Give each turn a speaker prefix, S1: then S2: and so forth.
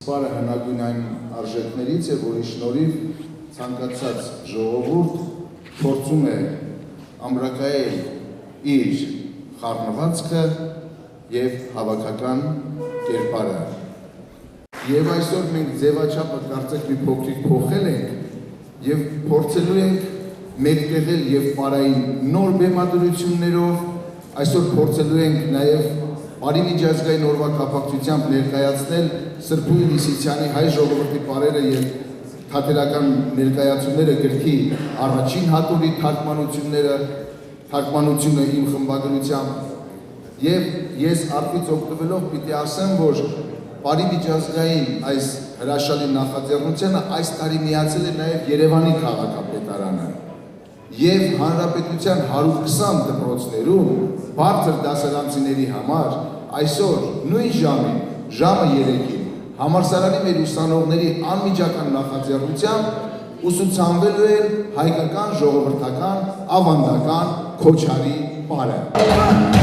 S1: Պարը հնագույն այն արժեքներից է, որի շնորհիվ ցանկացած ժողովուրդ փորձում է ամրակայել իր խառնվածքը եւ հավաքական կերպարը։ Եվ այսօր մենք ձևաչափը կարծեք մի փոքրիկ փոխել ենք եւ փորձելու ենք մեկտեղել եւ պարային նոր բեմադրություններով, այսօր փորձելու ենք նաեւ Բարի միջազգային օրվա կապակցությամբ ներկայացնել Սրբույն Լիսիցյանի հայ ժողովրդի պարերը եւ թատերական ներկայացումները գրքի առաջին հատորի թարգմանությունը իմ խմբագրությամբ եւ ես արդից օգտվելով պիտի ասեմ, որ Բարի միջազգային այս հրաշալի նախաձեռնությանը այս տարի միացել է նաեւ Երևանի քաղաքապետարանը եւ հանրապետության 120 դպրոցներում բարձր դասարանցիների համար այսօր նույն ժամին, ժամը 3-ին համալսարանի մեր ուսանողների անմիջական նախաձեռնությամբ ուսուցանվելու է հայկական ժողովրդական ավանդական քոչարի պարը։